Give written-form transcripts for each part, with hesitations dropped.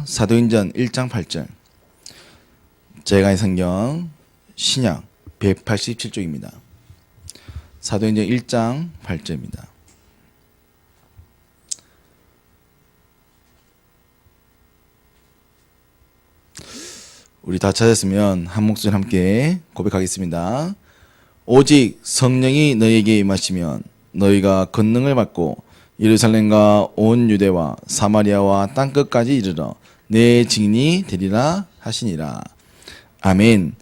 사도행전 1장 8절. 제가 이 성경 신약 187쪽입니다. 사도행전 1장 8절입니다. 우리 다 찾았으면 한 목소리 함께 고백하겠습니다. 오직 성령이 너희에게 임하시면 너희가 권능을 받고 예루살렘과 온 유대와 사마리아와 땅끝까지 이르러 내 증인이 되리라 하시니라. 아멘.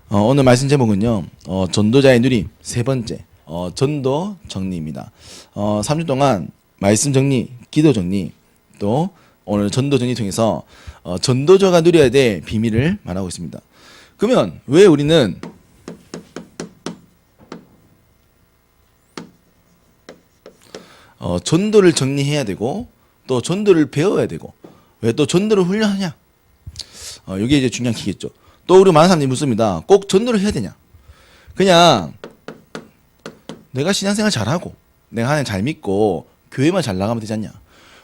오늘 말씀 제목은요, 전도자의 누림 세 번째, 전도 정리입니다. 3주 동안 말씀 정리, 기도 정리, 또 오늘 전도 정리 통해서 전도자가 누려야 될 비밀을 말하고 있습니다. 그러면 왜 우리는 전도를 정리해야 되고 또 전도를 배워야 되고 왜 또 전도를 훈련하냐? 이게 이제 중요한 키겠죠. 또 우리 많은 사람들이 묻습니다. 꼭 전도를 해야 되냐? 그냥 내가 신앙생활 잘하고 내가 하나님 잘 믿고 교회만 잘 나가면 되지 않냐?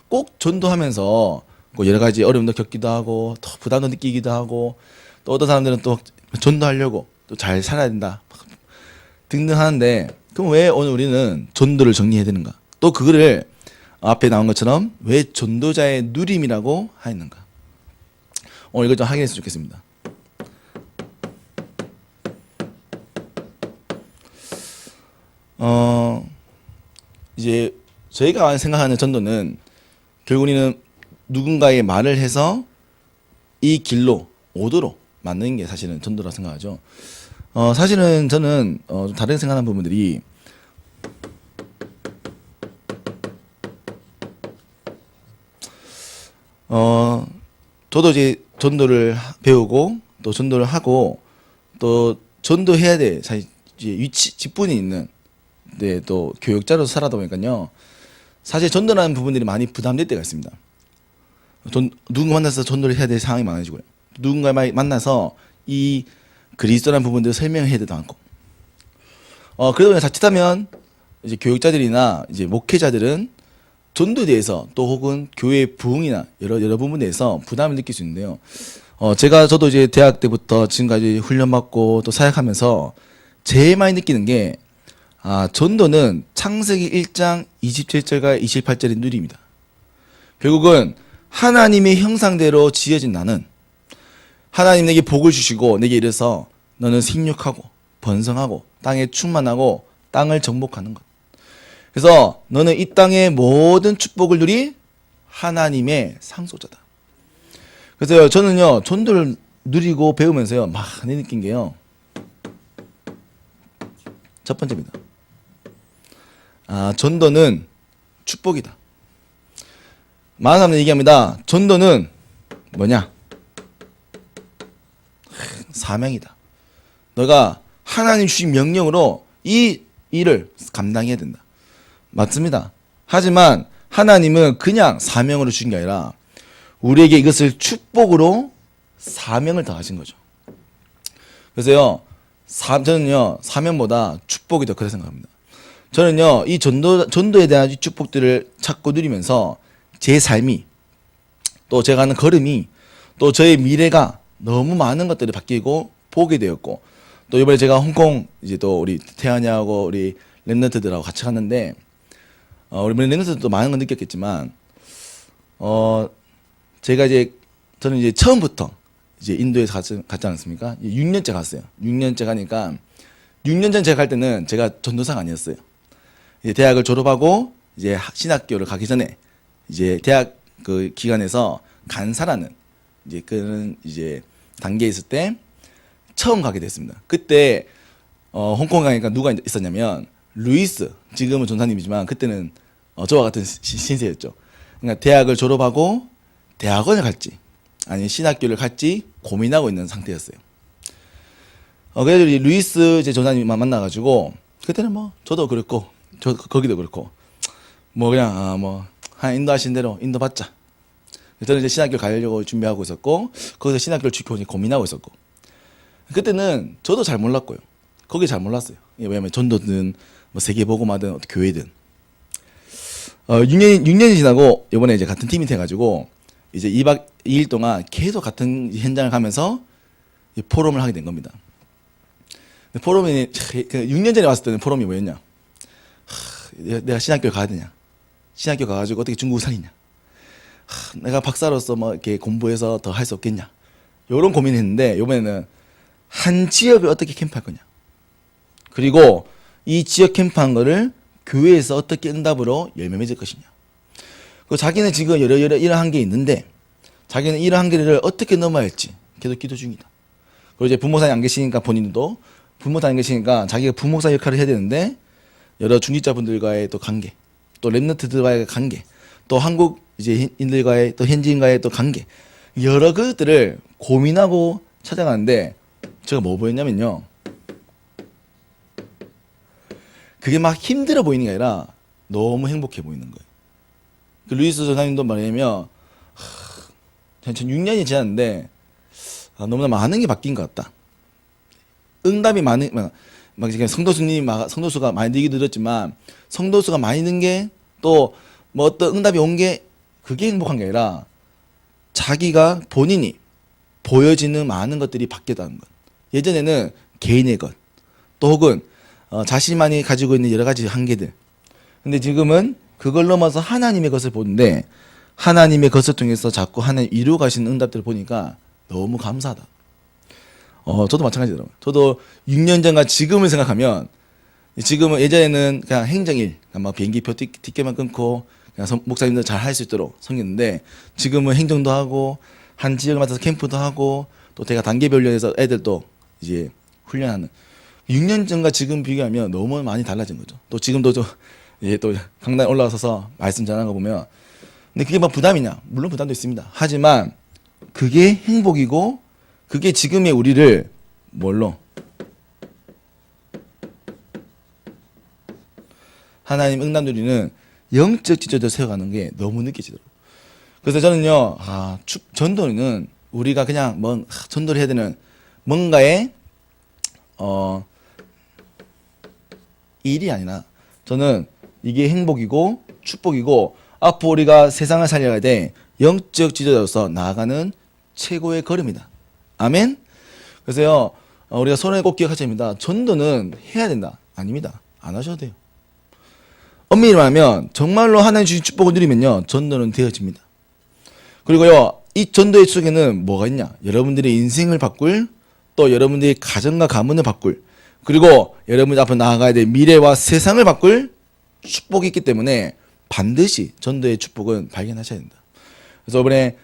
꼭 전도하면서 여러 가지 어려움도 겪기도 하고 또 부담도 느끼기도 하고 또 어떤 사람들은 또 전도하려고 또 잘 살아야 된다 등등 하는데, 그럼 왜 오늘 우리는 전도를 정리해야 되는가? 또 그거를 앞에 나온 것처럼 왜 전도자의 누림이라고 하였는가? 오늘 이걸 좀 확인했으면 좋겠습니다. 이제 저희가 생각하는 전도는 결국에는 누군가의 말을 해서 이 길로 오도록 만드는 게 사실은 전도라 생각하죠. 사실은 저는 좀 다른 생각하는 부분들이 저도 이제 전도를 배우고 또 전도를 하고 또 전도해야 돼 사실 이제 위치 직분이 있는 또 교육자로서 살아다 보니까요, 사실 전도라는 부분들이 많이 부담될 때가 있습니다. 누군가 만나서 전도를 해야 될 상황이 많아지고요. 누군가 만나서 이 그리스도라는 부분들을 설명해야 되도 않고. 그러다 보니 자칫하면 이제 교육자들이나 이제 목회자들은 전도에 대해서 또 혹은 교회 부흥이나 여러 부분에 대해서 부담을 느낄 수 있는데요. 저도 이제 대학 때부터 지금까지 훈련받고 또 사역하면서 제일 많이 느끼는 게 전도는 창세기 1장 27절과 28절의 누림이다. 결국은 하나님의 형상대로 지어진 나는 하나님 내게 복을 주시고 내게 이래서 너는 생육하고 번성하고 땅에 충만하고 땅을 정복하는 것. 그래서 너는 이 땅의 모든 축복을 누리 하나님의 상속자다. 그래서 저는요, 전도를 누리고 배우면서요, 많이 느낀 게요. 첫 번째입니다. 전도는 축복이다. 많은 사람들이 얘기합니다. 전도는 뭐냐? 사명이다. 너가 하나님 주신 명령으로 이 일을 감당해야 된다. 맞습니다. 하지만 하나님은 그냥 사명으로 주신 게 아니라 우리에게 이것을 축복으로 사명을 더하신 거죠. 그래서요, 저는요, 사명보다 축복이 더 크다 생각합니다. 저는요, 이 전도에 대한 이 축복들을 찾고 누리면서 제 삶이 또 제가 하는 걸음이 또 저의 미래가 너무 많은 것들이 바뀌고 보게 되었고, 또 이번에 제가 홍콩 이제 또 우리 태안이하고 우리 랩런트들하고 같이 갔는데, 우리 랩런트들도 많은 걸 느꼈겠지만, 저는 이제 처음부터 이제 인도에 갔지 않았습니까? 6년째 갔어요. 6년째 가니까 6년 전 제가 갈 때는 제가 전도사가 아니었어요. 이제 대학을 졸업하고 이제 신학교를 가기 전에 이제 대학 그 기간에서 간사라는 이제 그런 이제 단계에 있을 때 처음 가게 됐습니다. 그때 홍콩 가니까 누가 있었냐면 루이스, 지금은 전사님이지만 그때는 저와 같은 신세였죠. 그러니까 대학을 졸업하고 대학원을 갈지 아니 신학교를 갈지 고민하고 있는 상태였어요. 그래서 루이스 제 전사님만 만나가지고 그때는 뭐 저도 그렇고 거기도 그렇고 뭐 그냥 한 인도 하신 대로 인도 받자. 저는 이제 신학교 가려고 준비하고 있었고 거기서 신학교를 지키고 고민하고 있었고, 그때는 저도 잘 몰랐고요. 거기 잘 몰랐어요. 왜냐면 전도든 뭐 세계복음화든 교회든 6년이 지나고 이번에 이제 같은 팀이 돼가지고 이제 2박 2일 동안 계속 같은 현장을 가면서 이 포럼을 하게 된 겁니다. 근데 포럼이 6년 전에 왔을 때는 포럼이 뭐였냐? 내가 신학교 가야 되냐? 신학교 가가지고 어떻게 중국어 살리냐? 내가 박사로서 뭐 이렇게 공부해서 더 할 수 없겠냐? 이런 고민했는데 이번에는 한 지역을 어떻게 캠프할 거냐? 그리고 이 지역 캠프한 거를 교회에서 어떻게 응답으로 열매 맺을 것이냐? 그 자기는 지금 여러 이런 한계 있는데 자기는 이런 한계를 어떻게 넘어야 할지 계속 기도 중이다. 그리고 이제 부모사님 안 계시니까 본인도 부모사님 안 계시니까 자기가 부목사 역할을 해야 되는데 여러 중직자분들과의 또 관계, 또 랩너트들과의 관계, 또 한국 이제 인들과의 또 현지인과의 또 관계, 여러 것들을 고민하고 찾아가는데 제가 뭐 보였냐면요. 그게 막 힘들어 보이는 게 아니라 너무 행복해 보이는 거예요. 그 루이스 전사님도 말하자면 전 6년이 지났는데 너무나 많은 게 바뀐 것 같다. 응답이 많은 막 지금 성도수가 많이 늘긴 늘었지만 성도수가 많이 는 게 또 뭐 어떤 응답이 온 게 그게 행복한 게 아니라 자기가 본인이 보여지는 많은 것들이 바뀌었다는 것. 예전에는 개인의 것, 또 혹은 자신만이 가지고 있는 여러 가지 한계들. 근데 지금은 그걸 넘어서 하나님의 것을 보는데 하나님의 것을 통해서 자꾸 하나님 이루어 가시는 응답들을 보니까 너무 감사하다. 저도 마찬가지더라고요. 저도 6년 전과 지금을 생각하면 지금은 예전에는 그냥 행정일, 막 비행기표 티켓만 끊고 그냥 목사님들 잘 할 수 있도록 섬겼는데 지금은 행정도 하고 한 지역을 맡아서 캠프도 하고 또 제가 단계별로 해서 애들도 이제 훈련하는 6년 전과 지금 비교하면 너무 많이 달라진 거죠. 또 지금도 또 강단에 올라서서 말씀 전하는 거 보면 근데 그게 뭐 부담이냐? 물론 부담도 있습니다. 하지만 그게 행복이고 그게 지금의 우리를 뭘로? 하나님 응답 누리는 영적 지도자를 세워가는 게 너무 느껴지더라고요. 그래서 저는요, 전도는 우리가 그냥 전도를 해야 되는 뭔가의 일이 아니라 저는 이게 행복이고 축복이고 앞으로 우리가 세상을 살려야 돼 영적 지도자로서 나아가는 최고의 걸음이다. 아멘. 그래서요 우리가 손에 꼭 기억하셔야 됩니다. 전도는 해야 된다. 아닙니다. 안 하셔도 돼요. 엄밀히 말하면 정말로 하나님 주신 축복을 누리면요 전도는 되어집니다. 그리고요 이 전도의 속에는 뭐가 있냐? 여러분들의 인생을 바꿀 또 여러분들의 가정과 가문을 바꿀 그리고 여러분들 앞으로 나아가야 될 미래와 세상을 바꿀 축복이 있기 때문에 반드시 전도의 축복은 발견하셔야 된다. 그래서 이번에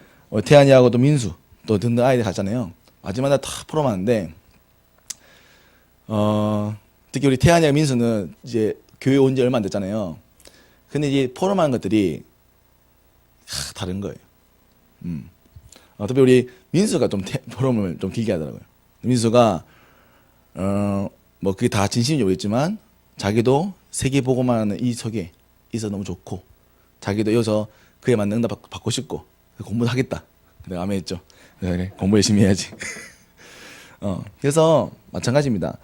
태안이하고 또 민수 또 등등 아이들 갔잖아요. 마지막에 다 포럼하는데 특히 우리 태안이와 민수는 이제 교회 온 지 얼마 안 됐잖아요. 근데 이제 포럼하는 것들이 다른 거예요. 특히 우리 민수가 좀 포럼을 좀 길게 하더라고요. 민수가 뭐 그게 다 진심인지 모르겠지만 자기도 세계 보고만 하는 이 속에 있어 너무 좋고 자기도 여기서 그에 맞는 응답 받고 싶고 공부도 하겠다. 내가 아멘 했죠. 그래 공부 열심히 해야지. 그래서 마찬가지입니다.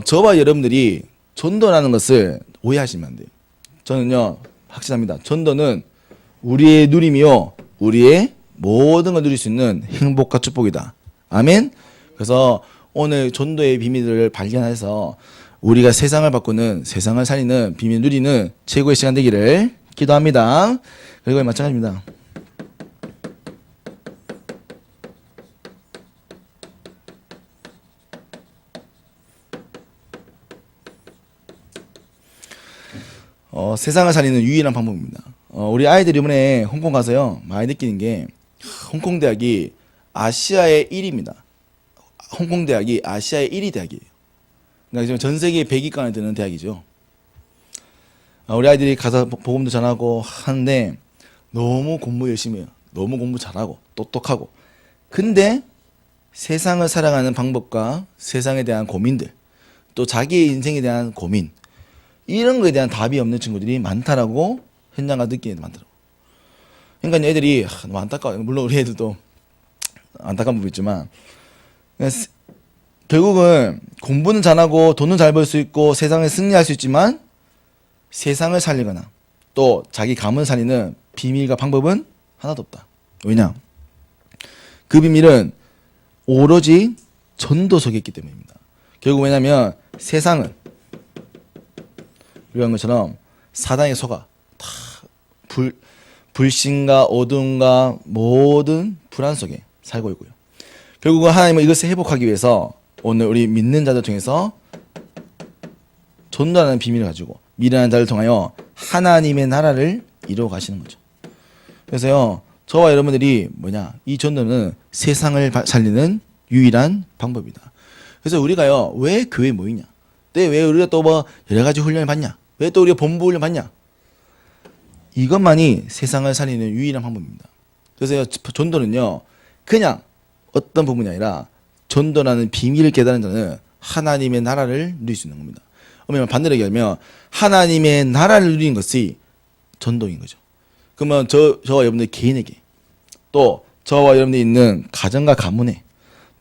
저와 여러분들이 전도라는 것을 오해하시면 안 돼요. 저는요 확신합니다. 전도는 우리의 누림이요 우리의 모든 걸 누릴 수 있는 행복과 축복이다. 아멘. 그래서 오늘 전도의 비밀을 발견해서 우리가 세상을 바꾸는 세상을 살리는 비밀 누리는 최고의 시간 되기를 기도합니다. 그리고 마찬가지입니다. 세상을 살리는 유일한 방법입니다. 우리 아이들이 이번에 홍콩 가서요 많이 느끼는 게 홍콩 대학이 아시아의 1위입니다. 홍콩 대학이 아시아의 1위 대학이에요. 그러니까 지금 전 세계 100위권에 드는 대학이죠. 우리 아이들이 가서 복음도 전하고 하는데 너무 공부 열심히 해요. 너무 공부 잘하고 똑똑하고. 근데 세상을 살아가는 방법과 세상에 대한 고민들, 또 자기의 인생에 대한 고민, 이런 거에 대한 답이 없는 친구들이 많다라고 현장가 느끼는 애들 많더라고요. 그러니까 애들이 너무 안타까워요. 물론 우리 애들도 안타까운 부분이 있지만 결국은 공부는 잘하고 돈은 잘 벌 수 있고 세상에 승리할 수 있지만 세상을 살리거나 또 자기 가문을 살리는 비밀과 방법은 하나도 없다. 왜냐? 그 비밀은 오로지 전도 속에 있기 때문입니다. 결국 왜냐면 세상은 우리가 한 것처럼 사단의 속아 다 불신과 어둠과 모든 불안 속에 살고 있고요. 결국은 하나님은 이것을 회복하기 위해서 오늘 우리 믿는 자들 통해서 전도하는 비밀을 가지고 미련한 자를 통하여 하나님의 나라를 이루어 가시는 거죠. 그래서요, 저와 여러분들이 이 전도는 세상을 살리는 유일한 방법이다. 그래서 우리가요, 왜 교회에 모이냐? 왜 우리가 또 여러 가지 훈련을 받냐? 왜 또 우리가 본부 훈련 받냐? 이것만이 세상을 살리는 유일한 방법입니다. 그래서 전도는요, 그냥 어떤 부분이 아니라 전도라는 비밀을 깨달은 자는 하나님의 나라를 누릴 수 있는 겁니다. 반대로 얘기하면 하나님의 나라를 누리는 것이 전도인 거죠. 그러면 저와 여러분들 개인에게, 또 저와 여러분들이 있는 가정과 가문에,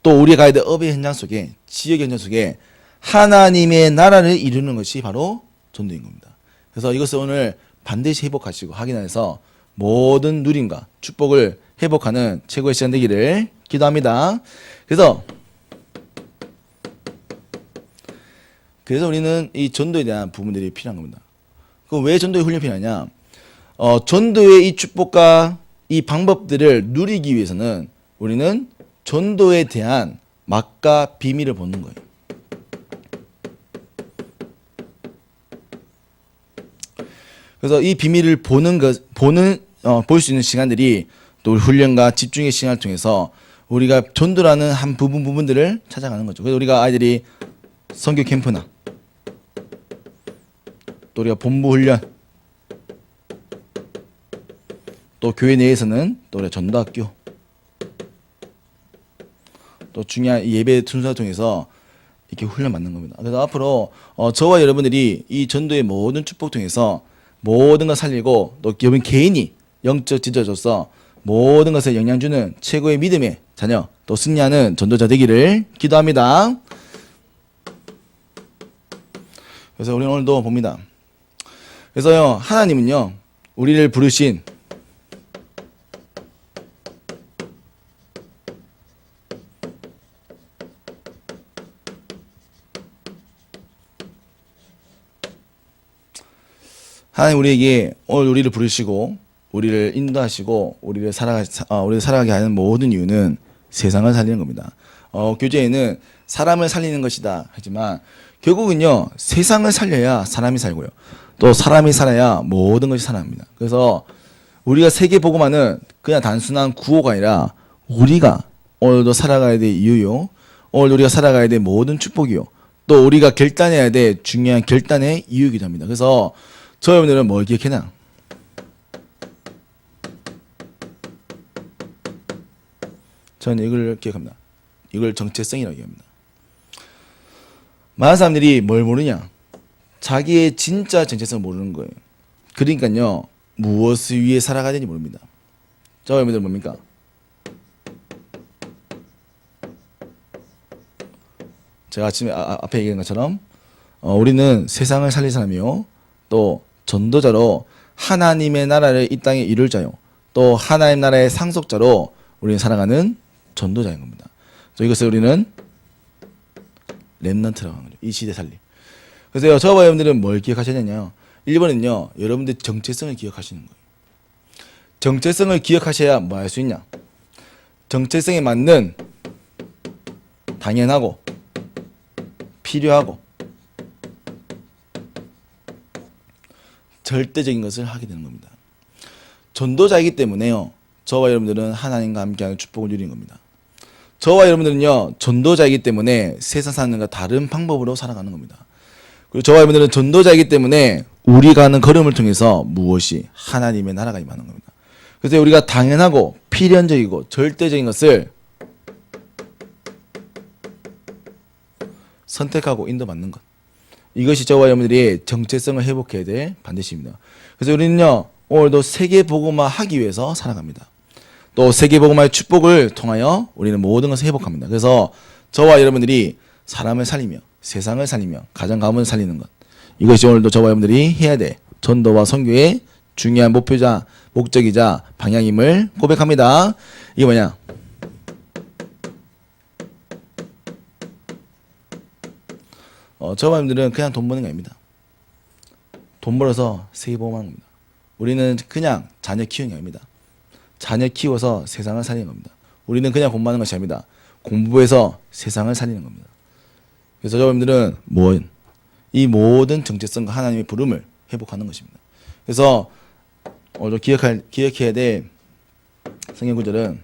또 우리가 가야 될 업의 현장 속에, 지역의 현장 속에 하나님의 나라를 이루는 것이 바로 전도인 겁니다. 그래서 이것을 오늘 반드시 회복하시고 확인해서 모든 누림과 축복을 회복하는 최고의 시간 되기를 기도합니다. 그래서 우리는 이 전도에 대한 부분들이 필요한 겁니다. 그럼 왜 전도의 훈련이 필요하냐? 전도의 이 축복과 이 방법들을 누리기 위해서는 우리는 전도에 대한 맛과 비밀을 보는 거예요. 그래서 이 비밀을 볼 수 있는 시간들이 또 훈련과 집중의 시간을 통해서 우리가 전도라는 한 부분들을 찾아가는 거죠. 그래서 우리가 아이들이 선교 캠프나 또 우리가 본부 훈련, 또 교회 내에서는 또 우리가 전도학교, 또 중요한 예배 순서를 통해서 이렇게 훈련 받는 겁니다. 그래서 앞으로 저와 여러분들이 이 전도의 모든 축복 통해서 모든 걸 살리고, 또 여러분 개인이 영적 지도자로서 모든 것에 영향 주는 최고의 믿음의 자녀, 또 승리하는 전도자 되기를 기도합니다. 그래서 우리는 오늘도 봅니다. 그래서요, 하나님은요, 우리를 부르신 하나님 우리에게 오늘 우리를 부르시고 우리를 인도하시고 우리를 살아가게 하는 모든 이유는 세상을 살리는 겁니다. 교재에는 사람을 살리는 것이다 하지만 결국은요, 세상을 살려야 사람이 살고요, 또 사람이 살아야 모든 것이 살아납니다. 그래서 우리가 세계 복음화는 그냥 단순한 구호가 아니라 우리가 오늘도 살아가야 될 이유요, 오늘 우리가 살아가야 될 모든 축복이요, 또 우리가 결단해야 될 중요한 결단의 이유이기도 합니다. 그래서 저 여러분들은 뭘 기억해나? 저는 이걸 기억합니다. 이걸 정체성이라고 얘기합니다. 많은 사람들이 뭘 모르냐? 자기의 진짜 정체성을 모르는 거예요. 그러니까요, 무엇을 위해 살아가야 되는지 모릅니다. 저 여러분들 뭡니까? 제가 아침에 앞에 얘기한 것처럼 우리는 세상을 살릴 사람이요, 또 전도자로 하나님의 나라를 이 땅에 이룰 자요, 또 하나님 나라의 상속자로 우리는 살아가는 전도자인 겁니다. 이것을 우리는 렘넌트라고 하는 거죠. 이 시대 살림. 그래서 저와 여러분들은 뭘 기억하셔야 되냐요? 1번은요, 여러분들 정체성을 기억하시는 거예요. 정체성을 기억하셔야 뭐 할 수 있냐? 정체성에 맞는 당연하고 필요하고 절대적인 것을 하게 되는 겁니다. 전도자이기 때문에요, 저와 여러분들은 하나님과 함께하는 축복을 누리는 겁니다. 저와 여러분들은요, 전도자이기 때문에 세상 사는 것과 다른 방법으로 살아가는 겁니다. 그리고 저와 여러분들은 전도자이기 때문에 우리가 하는 걸음을 통해서 무엇이 하나님의 나라가 임하는 겁니다. 그래서 우리가 당연하고 필연적이고 절대적인 것을 선택하고 인도받는 것, 이것이 저와 여러분들이 정체성을 회복해야 될 반드시입니다. 그래서 우리는요, 오늘도 세계복음화 하기 위해서 살아갑니다. 또 세계복음화의 축복을 통하여 우리는 모든 것을 회복합니다. 그래서 저와 여러분들이 사람을 살리며 세상을 살리며 가정 가문을 살리는 것, 이것이 오늘도 저와 여러분들이 해야 될 전도와 선교의 중요한 목표자, 목적이자 방향임을 고백합니다. 이게 뭐냐? 저분들은 그냥 돈 버는 게 아닙니다. 돈 벌어서 세계보험하는 겁니다. 우리는 그냥 자녀 키우는 게 아닙니다. 자녀 키워서 세상을 살리는 겁니다. 우리는 그냥 공부하는 것이 아닙니다. 공부해서 세상을 살리는 겁니다. 그래서 저분들은 이 모든 정체성과 하나님의 부름을 회복하는 것입니다. 그래서 기억해야 될 성경 구절은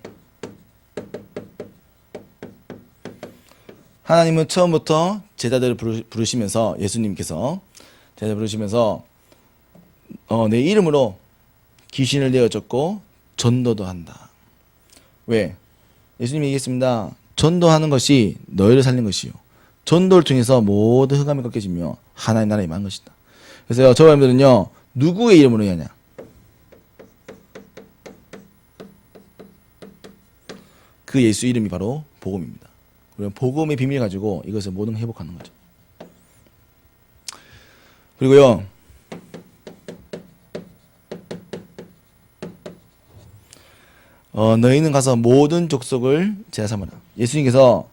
하나님은 처음부터 제자들을 부르시면서 예수님께서 제자들 부르시면서 내 이름으로 귀신을 내어줬고 전도도 한다. 왜? 예수님이 얘기했습니다. 전도하는 것이 너희를 살린 것이요. 전도를 통해서 모든 흑암이 꺾여지며 하나님 나라에 임한 것이다. 그래서 저 사람들은요. 누구의 이름으로 하냐? 그 예수 이름이 바로 복음입니다. 그리고 복음의 비밀 가지고 이것을 모든 회복하는 거죠. 그리고요. 너희는 가서 모든 족속을 제자 삼으라. 예수님께서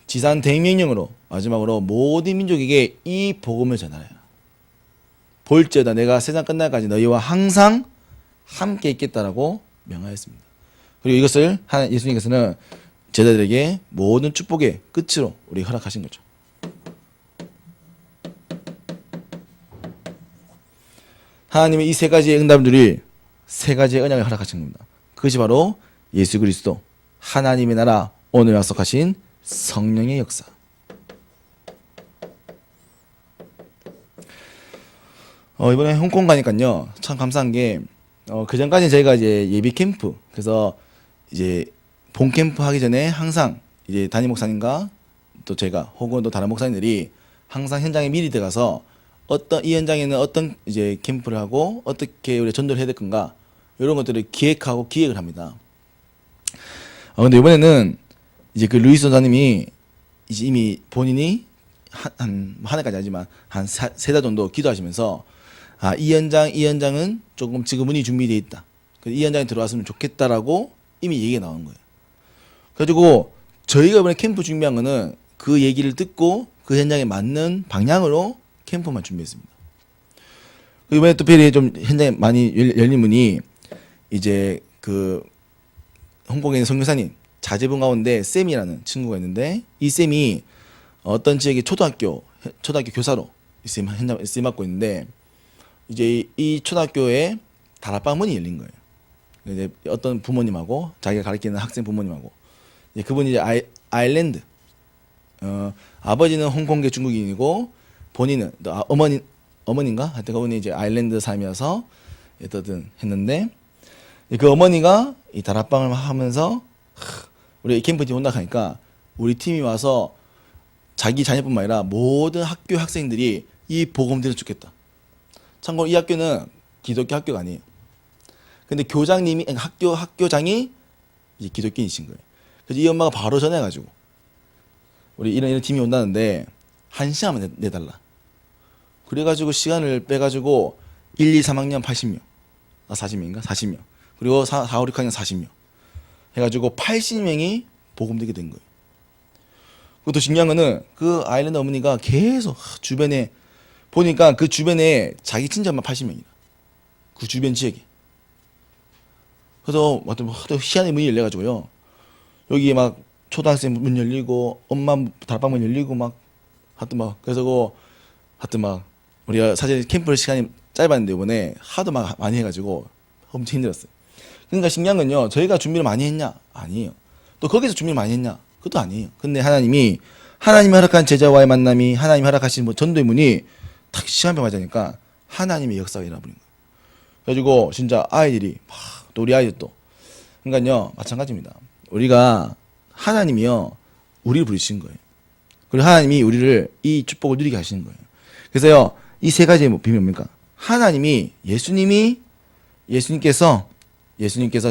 지산 대명령으로 마지막으로 모든 민족에게 이 복음을 전하라. 볼지어다 내가 세상 끝날까지 너희와 항상 함께 있겠다라고 명하였습니다. 그리고 이것을 예수님께서는 제자들에게 모든 축복의 끝으로 우리 허락하신 거죠. 하나님의 이 세 가지의 응답들이 세 가지의 언약을 허락하신 겁니다. 그것이 바로 예수 그리스도, 하나님의 나라, 오늘 약속하신 성령의 역사. 이번에 홍콩 가니까요, 참 감사한 게, 그 전까지 저희가 이제 예비 캠프, 그래서 이제 본 캠프 하기 전에 항상 이제 담임 목사님과 또 제가 혹은 또 다른 목사님들이 항상 현장에 미리 들어가서 이 현장에는 어떤 이제 캠프를 하고 어떻게 우리 전도를 해야 될 건가 이런 것들을 기획하고 기획을 합니다. 근데 이번에는 이제 그 루이스 원사님이 이제 이미 본인이 한 해까지 아니지만 한 세 달 정도 기도하시면서 이 현장은 조금 지금 문이 준비되어 있다. 이 현장에 들어왔으면 좋겠다라고 이미 얘기가 나온 거예요. 그래가지고 저희가 이번에 캠프 준비한 거는 그 얘기를 듣고 그 현장에 맞는 방향으로 캠프만 준비했습니다. 이번에 특별히 좀 현장에 많이 열린 문이 이제 그 홍콩에 있는 선교사님 자제분 가운데 쌤이라는 친구가 있는데 이 쌤이 어떤 지역의 초등학교 교사로 현장 쌤 맡고 있는데 이제 이 초등학교에 다락방 문이 열린 거예요. 이제 어떤 부모님하고 자기가 가르치는 학생 부모님하고 이제 그분이 이제 아일랜드 아버지는 홍콩계 중국인이고 본인은 어머니인가 하여튼 그분이 이제 아일랜드 삶이어서 어쨌든 했는데 그 어머니가 이 다락방을 하면서 우리 캠프팀 온다 하니까 우리 팀이 와서 자기 자녀뿐만 아니라 모든 학교 학생들이 이 복음들을 죽겠다. 참고로 이 학교는 기독교 학교가 아니에요. 근데 교장님이 학교장이 이제 기독교인이신 거예요. 그래서 이 엄마가 바로 전해가지고 우리 이런 팀이 온다는데 1시간만 내달라. 그래가지고 시간을 빼가지고 1, 2, 3학년 80명, 40명인가? 40명. 그리고 4, 5, 6학년 40명. 해가지고 80명이 복음되게 된 거예요. 그것도 중요한 거는 그 아일랜드 어머니가 계속 주변에 보니까 그 주변에 자기 친정만 80명이라. 그 주변 지역에. 그래서 하도 희한한 문이 열려가지고요. 여기 막 초등학생 문 열리고 엄마 다락방 문 열리고 그래서 우리가 사실 캠프 시간이 짧았는데 이번에 하도 많이 해가지고 엄청 힘들었어요. 그러니까 신기한 건요. 저희가 준비를 많이 했냐? 아니에요. 또 거기서 준비를 많이 했냐? 그것도 아니에요. 근데 하나님이 허락한 제자와의 만남이 하나님이 허락하신 전도의 문이 딱 시간표 맞으니까 하나님의 역사가 일어나버린 거예요. 그래가지고 진짜 아이들이 또 우리 아이들 또 그러니까요 마찬가지입니다. 우리가 하나님이요 우리를 부르신 거예요. 그리고 하나님이 우리를 이 축복을 누리게 하시는 거예요. 그래서요 이 세 가지의 비밀이 뭡니까? 하나님이 예수님께서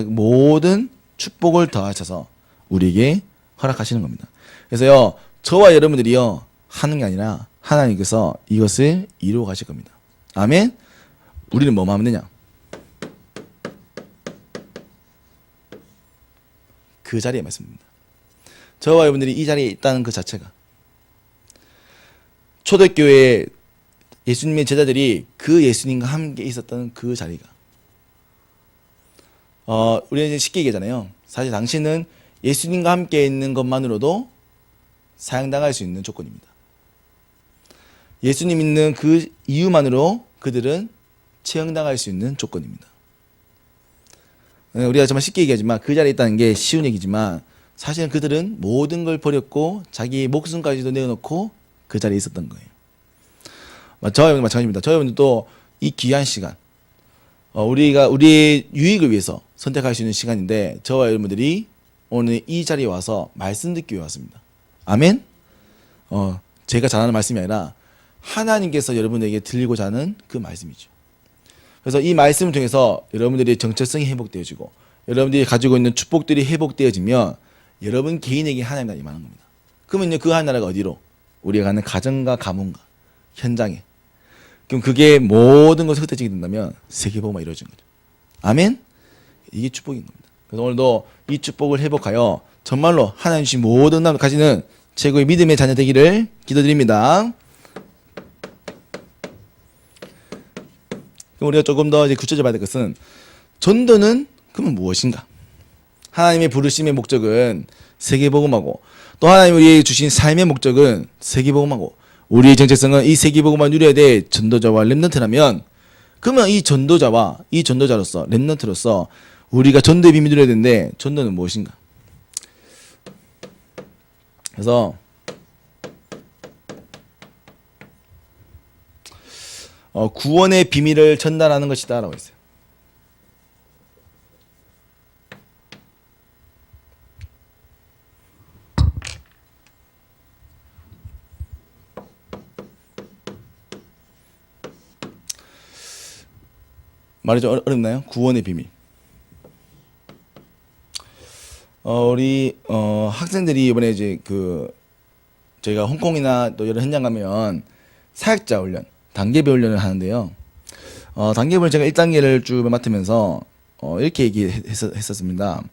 모든 축복을 더하셔서 우리에게 허락하시는 겁니다. 그래서요 저와 여러분들이요 하는 게 아니라 하나님께서 이것을 이루어 가실 겁니다. 아멘. 우리는 뭐만 하면 되냐? 그 자리에 말씀입니다. 저와 여러분들이 이 자리에 있다는 그 자체가, 초대교회 예수님의 제자들이 그 예수님과 함께 있었던 그 자리가, 우리가 이제 쉽게 얘기하잖아요. 사실 당신은 예수님과 함께 있는 것만으로도 사형당할 수 있는 조건입니다. 예수님 있는 그 이유만으로 그들은 처형당할 수 있는 조건입니다. 우리가 정말 쉽게 얘기하지만 그 자리에 있다는 게 쉬운 얘기지만 사실은 그들은 모든 걸 버렸고 자기 목숨까지도 내어놓고 그 자리에 있었던 거예요. 저와 여러분도 마찬가지입니다. 저와 여러분들도 이 귀한 시간, 우리가 우리의 유익을 위해서 선택할 수 있는 시간인데 저와 여러분들이 오늘 이 자리에 와서 말씀 듣기 위해 왔습니다. 아멘? 제가 잘하는 말씀이 아니라 하나님께서 여러분에게 들리고자 하는 그 말씀이죠. 그래서 이 말씀을 통해서 여러분들의 정체성이 회복되어지고 여러분들이 가지고 있는 축복들이 회복되어지면 여러분 개인에게 하나님과 임하는 겁니다. 그러면요, 그 하나님나라가 어디로? 우리가 가는 가정과 가문과 현장에. 그럼 그게 모든 것이 흩어지게 된다면 세계복음화 이루어진 거죠. 아멘? 이게 축복인 겁니다. 그래서 오늘도 이 축복을 회복하여 정말로 하나님 주신 모든 나라를 가지는 최고의 믿음의 자녀 되기를 기도드립니다. 그럼 우리가 조금 더 이제 구체적으로 봐야 될 것은, 전도는 그러면 무엇인가? 하나님의 부르심의 목적은 세계복음하고, 또 하나님이 우리에게 주신 삶의 목적은 세계복음하고, 우리의 정체성은 이 세계복음만 누려야 될 전도자와 렘넌트라면, 그러면 이 전도자와 이 전도자로서 렘넌트로서 우리가 전도의 비밀을 누려야 되는데, 전도는 무엇인가? 그래서 구원의 비밀을 전달하는 것이다 라고 했어요. 말이 좀 어렵나요? 구원의 비밀. 우리 학생들이 이번에 이제 저희가 홍콩이나 또 이런 현장 가면 사역자 훈련, 단계별 훈련을 하는데요. 단계별 제가 1단계를 쭉 맡으면서 이렇게 얘기했었습니다.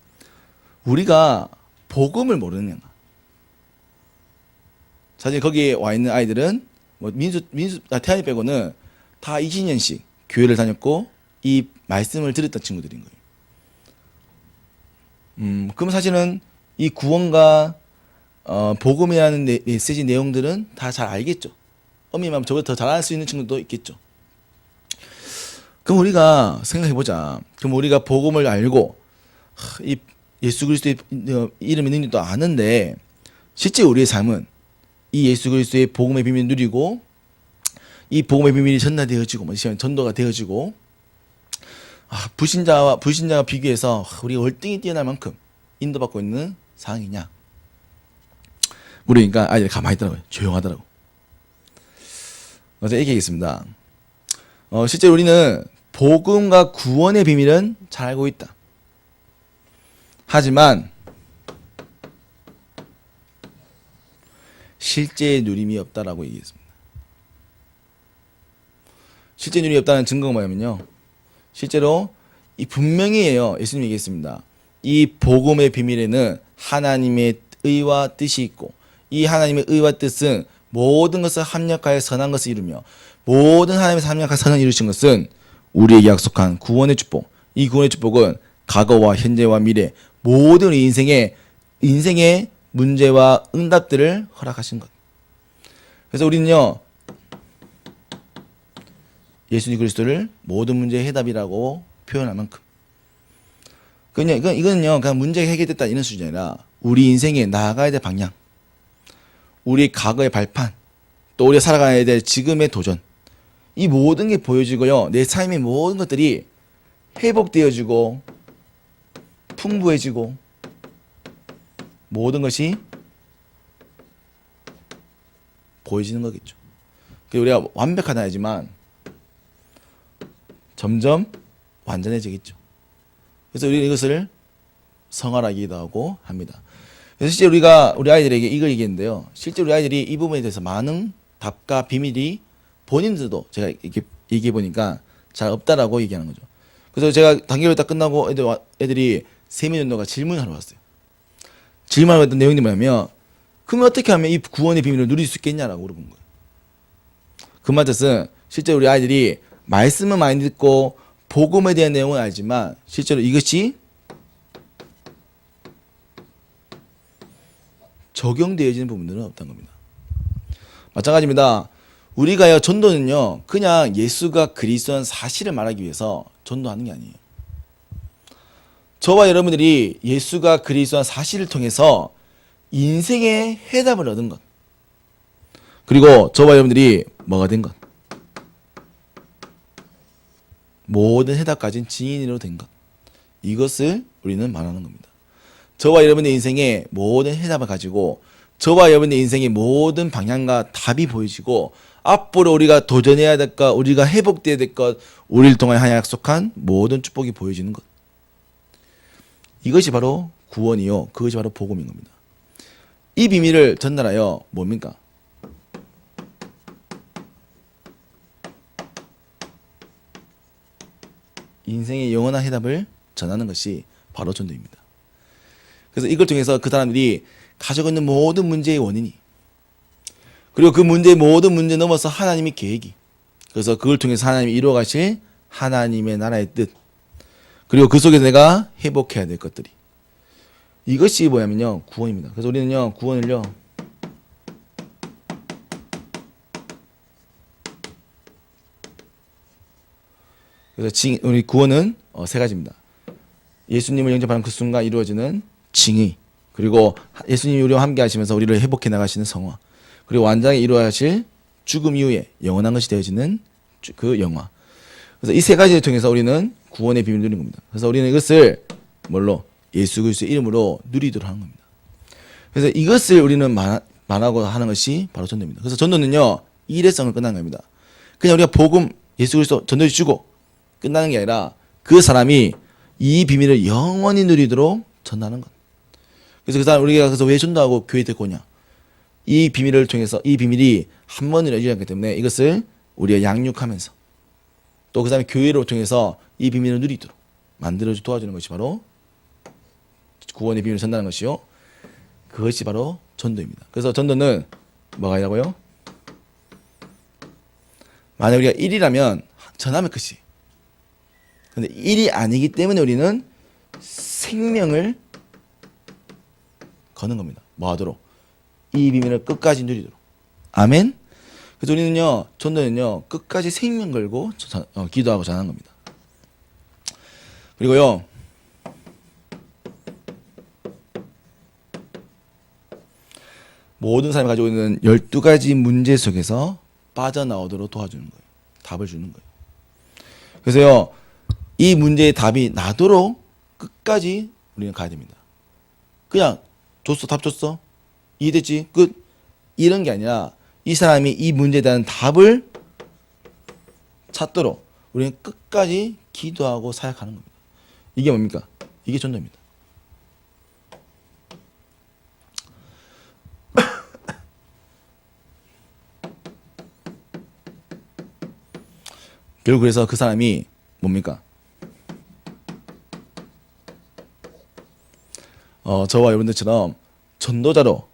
우리가 복음을 모르느냐. 사실 거기에 와 있는 아이들은 뭐 태안이 빼고는 다 20년씩 교회를 다녔고 이 말씀을 들었던 친구들인 거예요. 그럼 사실은 이 구원과 복음이라는 메시지 내용들은 다 잘 알겠죠. 엄밀히 저보다 더 잘할 수 있는 친구도 있겠죠. 그럼 우리가 생각해보자. 그럼 우리가 복음을 알고 이 예수 그리스도의 이름의 능력도 아는데 실제 우리의 삶은 이 예수 그리스도의 복음의 비밀을 누리고 이 복음의 비밀이 전달되어지고 전도가 되어지고 불신자와 비교해서 우리가 월등히 뛰어날 만큼 인도받고 있는 상황이냐. 물으니까 아이들이 가만히 있더라고요. 조용하더라고. 제가 얘기하겠습니다. 실제 우리는 복음과 구원의 비밀은 잘 알고 있다. 하지만 실제의 누림이 없다라고 얘기했습니다. 실제 누림이 없다는 증거가 뭐냐면요. 실제로 분명히예요. 예수님이 얘기했습니다. 이 복음의 비밀에는 하나님의 의와 뜻이 있고 이 하나님의 의와 뜻은 모든 것을 합력하여 선한 것을 이루며 모든 하나님의 합력하여 선을 이루신 것은 우리에게 약속한 구원의 축복. 이 구원의 축복은 과거와 현재와 미래 모든 인생의 문제와 응답들을 허락하신 것. 그래서 우리는요, 예수님 그리스도를 모든 문제의 해답이라고 표현할 만큼. 이거는요, 그냥 문제가 해결됐다 이런 수준이 아니라 우리 인생에 나아가야 될 방향, 우리 과거의 발판, 또 우리가 살아가야 될 지금의 도전. 이 모든 게 보여지고요, 내 삶의 모든 것들이 회복되어지고 풍부해지고 모든 것이 보여지는 거겠죠. 우리가 완벽하다 하지만 점점 완전해지겠죠. 그래서 우리는 이것을 성화라기도 하고 합니다. 그래서 실제 우리 아이들에게 이걸 얘기했는데요. 실제 우리 아이들이 이 부분에 대해서 많은 답과 비밀이 본인들도 제가 이렇게 얘기해 보니까 잘 없다라고 얘기하는 거죠. 그래서 제가 단계를 딱 끝나고 애들이 3명 정도가 질문하러 왔어요. 질문하러 왔던 내용이 뭐냐면, 그러면 어떻게 하면 이 구원의 비밀을 누릴 수 있겠냐라고 물어본 거예요. 그 말뜻은 실제 우리 아이들이 말씀은 많이 듣고 복음에 대한 내용은 알지만 실제로 이것이 적용되어지는 부분들은 없다는 겁니다. 마찬가지입니다. 우리가요, 전도는요, 그냥 예수가 그리스도는 사실을 말하기 위해서 전도하는 게 아니에요. 저와 여러분들이 예수가 그리스도는 사실을 통해서 인생의 해답을 얻은 것, 그리고 저와 여러분들이 뭐가 된 것, 모든 해답 가진 증인으로 된 것, 이것을 우리는 말하는 겁니다. 저와 여러분의 인생의 모든 해답을 가지고 저와 여러분의 인생의 모든 방향과 답이 보여지고 앞으로 우리가 도전해야 될 것, 우리가 회복돼야 될 것, 우리를 통해 하나 약속한 모든 축복이 보여지는 것, 이것이 바로 구원이요, 그것이 바로 복음인 겁니다. 이 비밀을 전달하여 뭡니까? 인생의 영원한 해답을 전하는 것이 바로 전도입니다. 그래서 이걸 통해서 그 사람들이 가지고 있는 모든 문제의 원인이, 그리고 그 문제의 모든 문제 넘어서 하나님의 계획이, 그래서 그걸 통해서 하나님이 이루어 가실 하나님의 나라의 뜻, 그리고 그 속에서 내가 회복해야 될 것들이, 이것이 뭐냐면요, 구원입니다. 그래서 우리는요, 구원을요, 그래서 우리 구원은 3가지입니다. 예수님을 영접하는 그 순간 이루어지는 징의, 그리고 예수님이 우리와 함께 하시면서 우리를 회복해 나가시는 성화, 그리고 완전히 이루어야 하실 죽음 이후에 영원한 것이 되어지는 그 영화. 그래서 이 3가지를 통해서 우리는 구원의 비밀을 누리는 겁니다. 그래서 우리는 이것을 뭘로? 예수 그리스도의 이름으로 누리도록 하는 겁니다. 그래서 이것을 우리는 말하고 하는 것이 바로 전도입니다. 그래서 전도는요, 일회성을 끝나는 겁니다. 그냥 우리가 복음, 예수 그리스도 전도해 주고 끝나는 게 아니라 그 사람이 이 비밀을 영원히 누리도록 전하는 것. 그래서 그 사람, 우리가 그래서 왜 전도하고 교회 데리고 오냐? 이 비밀을 통해서, 이 비밀이 한 번이라 이루어졌기 때문에 이것을 우리가 양육하면서 또 그 사람의 교회를 통해서 이 비밀을 누리도록 만들어 도와주는 것이 바로 구원의 비밀을 전하는 것이요, 그것이 바로 전도입니다. 그래서 전도는 뭐가 아니라고요? 만약 우리가 1이라면 전하면 끝이. 근데 1이 아니기 때문에 우리는 생명을 거는 겁니다. 뭐 하도록? 이 비밀을 끝까지 누리도록. 아멘? 그래서 우리는요, 전도는요, 끝까지 생명 걸고 기도하고 전하는 겁니다. 그리고요, 모든 사람이 가지고 있는 12가지 문제 속에서 빠져나오도록 도와주는 거예요. 답을 주는 거예요. 그래서요, 이 문제의 답이 나도록 끝까지 우리는 가야 됩니다. 그냥 줬어, 답 줬어, 이해됐지, 끝, 이런 게 아니라 이 사람이 이 문제에 대한 답을 찾도록 우리는 끝까지 기도하고 사역하는 겁니다. 이게 뭡니까? 이게 전도입니다. 결국 그래서 그 사람이 뭡니까? 저와 여러분들처럼 전도자로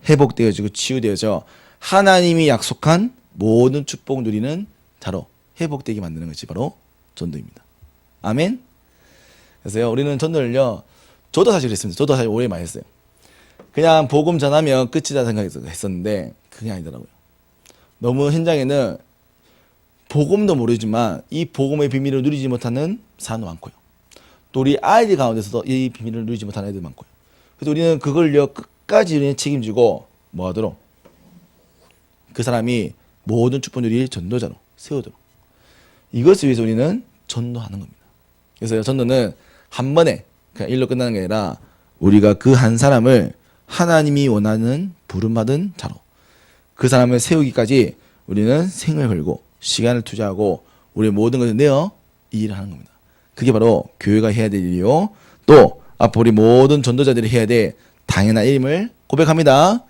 회복되어지고 치유되어져 하나님이 약속한 모든 축복 누리는 자로 회복되게 만드는 것이 바로 전도입니다. 아멘? 그래서요, 우리는 전도를요, 저도 사실 했습니다. 저도 사실 오래 많이 했어요. 그냥 복음 전하면 끝이다 생각했었는데 그게 아니더라고요. 너무 현장에는 복음도 모르지만 이 복음의 비밀을 누리지 못하는 사람도 많고요. 또 우리 아이들 가운데서도 이 비밀을 누리지 못하는 애들 많고요. 그래서 우리는 그걸요, 끝까지 우리는 책임지고 뭐 하도록? 그 사람이 모든 축복 누릴 전도자로 세우도록. 이것을 위해서 우리는 전도하는 겁니다. 그래서 전도는 한 번에 그냥 일로 끝나는 게 아니라 우리가 그 한 사람을 하나님이 원하는 부름받은 자로 그 사람을 세우기까지 우리는 생을 걸고 시간을 투자하고 우리의 모든 것을 내어 이 일을 하는 겁니다. 그게 바로 교회가 해야 될 일이요, 또 앞으로 우리 모든 전도자들이 해야 될 당연한 일임을 고백합니다.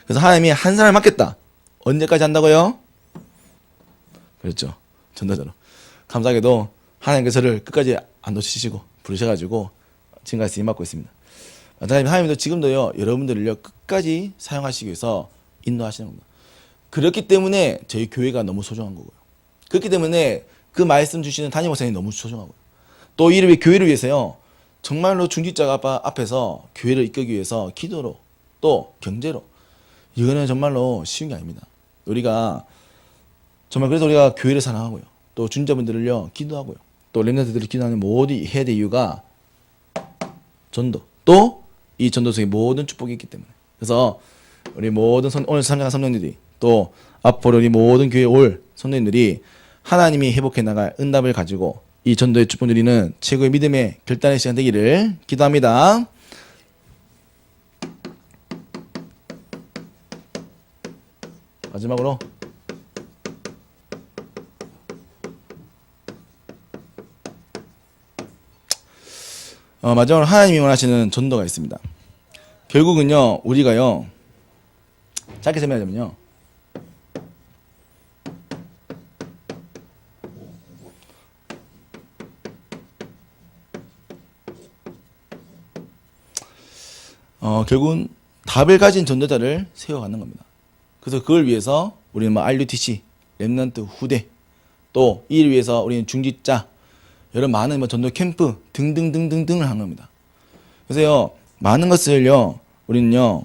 그래서 하나님이 한 사람을 맡겼다. 언제까지 한다고요? 그렇죠. 전도자로. 감사하게도 하나님께서 저를 끝까지 안 놓치시고 부르셔가지고 지금까지 맡고 있습니다. 하나님도 지금도요 여러분들을요 끝까지 사용하시기 위해서 인도하시는 겁니다. 그렇기 때문에 저희 교회가 너무 소중한 거고요. 그렇기 때문에 그 말씀 주시는 담임 목사님이 너무 소중하고요. 또 이를 교회를 위해서요 정말로 중직자 앞에서 교회를 이끌기 위해서 기도로 또 경제로 이거는 정말로 쉬운 게 아닙니다. 우리가 정말 그래서 우리가 교회를 사랑하고요. 또 중직자분들을요 기도하고요. 또 렘넌트들을 기도하는 모든 해야 될 이유가 전도 또 이 전도 속에 모든 축복이 있기 때문에. 그래서 우리 모든 오늘 참여한 성도님들이 또 앞으로 우리 모든 교회 올 성도님들이 하나님이 회복해 나갈 응답을 가지고 이 전도의 축복 누리는 최고의 믿음의 결단의 시간 되기를 기도합니다. 마지막으로 마지막으로 하나님이 원하시는 전도가 있습니다. 결국은요 우리가요 짧게 설명하자면요 결국은 답을 가진 전도자를 세워가는 겁니다. 그래서 그걸 위해서 우리는 RUTC, 렘넌트 후대, 또 이를 위해서 우리는 중직자, 여러 많은 전도 캠프 등등등등등을 하는 겁니다. 그래서요 많은 것을요 우리는요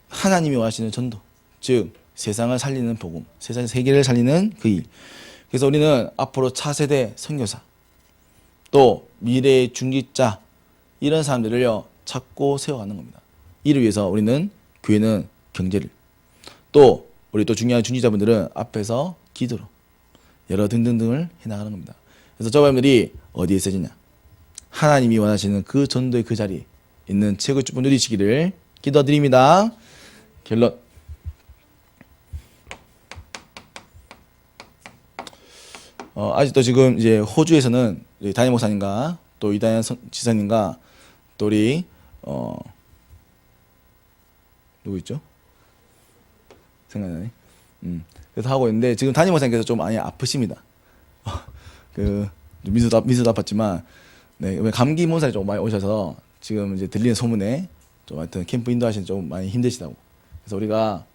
하나님이 원하시는 전도, 즉 세상을 살리는 복음, 세상 세계를 살리는 그 일. 그래서 우리는 앞으로 차세대 선교사, 또 미래의 중직자 이런 사람들을요 찾고 세워가는 겁니다. 이를 위해서 우리는 교회는 경제를, 또 우리 또 중요한 중직자분들은 앞에서 기도로 여러 등등등을 해나가는 겁니다. 그래서 저분들이 어디에 있어지냐? 하나님이 원하시는 그 전도의 그 자리에 있는 최고의 축복 누리시기를 기도드립니다. 결론. 아직도 지금 이제 호주에서는 담임 목사님과 또 이다현 지사님과 또 우리 누구 있죠? 생각나네. 그래서 하고 있는데 지금 담임 목사님께서 좀 많이 아프십니다. 그 미수도 아팠지만 네 감기 몸살이 좀 많이 오셔서 지금 이제 들리는 소문에 좀 하여튼 캠프 인도하시는 좀 많이 힘드시다고. 그래서 우리가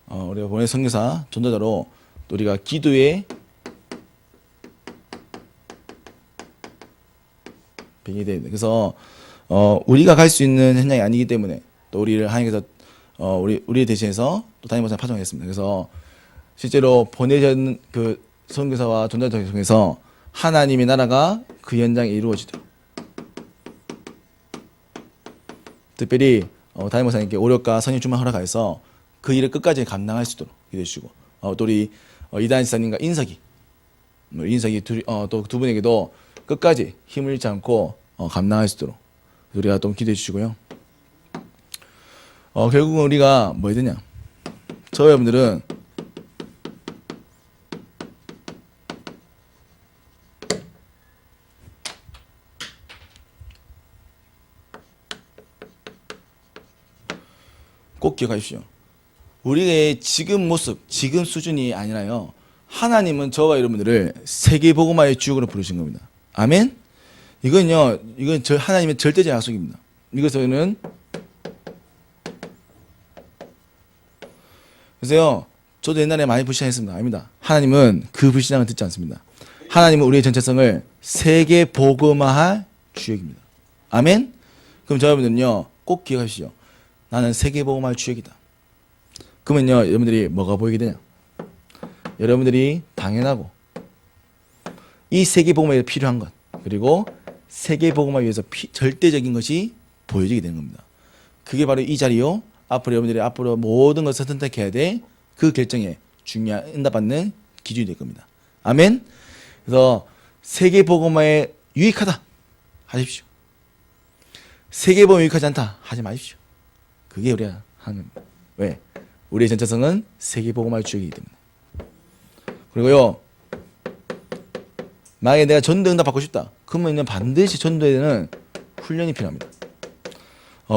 우리가 보낸 선교사 전도자로 또 우리가 기도에 병이 됩니다. 그래서 우리가 갈 수 있는 현장이 아니기 때문에 또 우리를 하나님께서 우리 대신해서 또 담임 목사님 파송했습니다. 그래서 실제로 보내진 그 선교사와 전도자를 통해서 하나님의 나라가 그 현장에 이루어지도록 특별히 담임 목사님께 오력과 선임 충만 허락하여서 그 일을 끝까지 감당할 수 있도록 기도해 주시고 또 우리 이단 지사님과 인석이 또 두 분에게도 끝까지 힘을 잃지 않고 감당할 수 있도록 우리가 또 기도해 주시고요. 결국은 우리가 뭐 해야 되냐? 저 여러분들은 꼭 기억하십시오. 우리의 지금 모습, 지금 수준이 아니라요. 하나님은 저와 여러분들을 세계 복음화의 주역으로 부르신 겁니다. 아멘? 이건 하나님의 절대적 약속입니다. 이것은 그래서요. 저도 옛날에 많이 불신했습니다. 아닙니다. 하나님은 그 불신앙을 듣지 않습니다. 하나님은 우리의 전체성을 세계 복음화할 주역입니다. 아멘? 그럼 여러분들은요. 꼭 기억하십시오. 나는 세계 복음화할 주역이다. 그러면요. 여러분들이 뭐가 보이게 되냐? 여러분들이 당연하고 이 세계 복음화에 필요한 것 그리고 세계 복음화를 위해서 절대적인 것이 보여지게 되는 겁니다. 그게 바로 이 자리요. 앞으로 여러분들이 앞으로 모든 것을 선택해야 돼. 그 결정에 중요한 응답받는 기준이 될 겁니다. 아멘. 그래서 세계 복음화에 유익하다 하십시오. 세계 복음화에 유익하지 않다 하지 마십시오. 그게 우리가 하는 겁니다. 왜? 우리의 전체성은 세계 복음화의 주역이기 때문에. 그리고요. 만약에 내가 전도 응답 받고 싶다. 그러면 반드시 전도에 대한 훈련이 필요합니다.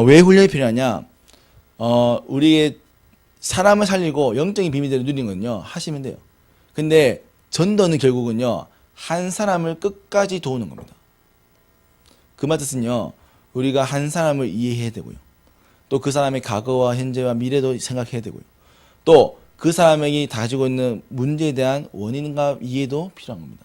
왜 훈련이 필요하냐? 우리의 사람을 살리고 영적인 비밀들을 누리는 건요, 하시면 돼요. 근데 전도는 결국은요, 한 사람을 끝까지 도우는 겁니다. 그 말 뜻은요, 우리가 한 사람을 이해해야 되고요. 또 그 사람의 과거와 현재와 미래도 생각해야 되고요. 또 그 사람이 가지고 있는 문제에 대한 원인과 이해도 필요한 겁니다.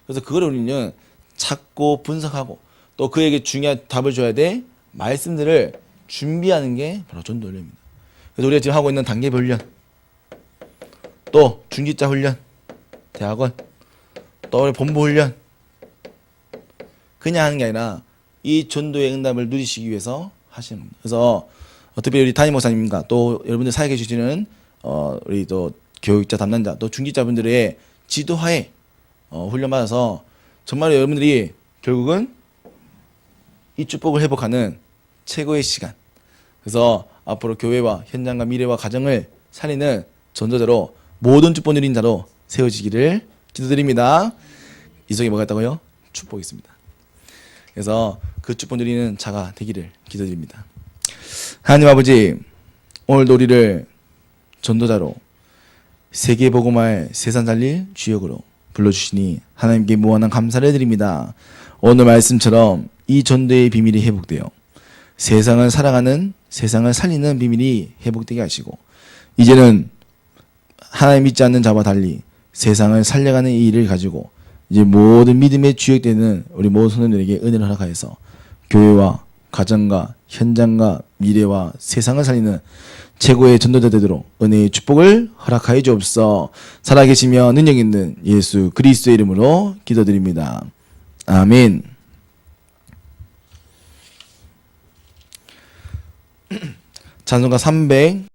그래서 그걸 우리는 찾고 분석하고 또 그에게 중요한 답을 줘야 돼 말씀들을 준비하는 게 바로 전도 훈련입니다. 그래서 우리가 지금 하고 있는 단계별 훈련, 또 중직자 훈련, 대학원, 또 우리 본부 훈련, 그냥 하는 게 아니라 이 전도의 응답을 누리시기 위해서 하시는 겁니다. 그래서 특히 우리 담임 목사님과 또 여러분들 사역해 주시는 우리 또 교육자 담당자 또 중직자분들의 지도하에 훈련받아서 정말 여러분들이 결국은 이 축복을 회복하는 최고의 시간. 그래서 앞으로 교회와 현장과 미래와 가정을 살리는 전도자로 모든 축복 누린 자로 세워지기를 기도드립니다. 이 속에 뭐가 있다고요? 축복이 있습니다. 그래서 그 축복 누리는 자가 되기를 기도드립니다. 하나님 아버지, 오늘도 우리를 전도자로 세계 복음화의 세상 살릴 주역으로 불러주시니 하나님께 무한한 감사를 드립니다. 오늘 말씀처럼 이 전도의 비밀이 회복되어 세상을 살아가는, 세상을 살리는 비밀이 회복되게 하시고 이제는 하나님 믿지 않는 자와 달리 세상을 살려가는 이 일을 가지고 이제 모든 믿음의 주역되는 우리 모든 성도들에게 은혜를 허락하여서 교회와 가정과 현장과 미래와 세상을 살리는 최고의 전도자 되도록 은혜의 축복을 허락하여 주옵소서. 살아계시며 능력 있는 예수 그리스도의 이름으로 기도드립니다. 아멘. 찬송가 300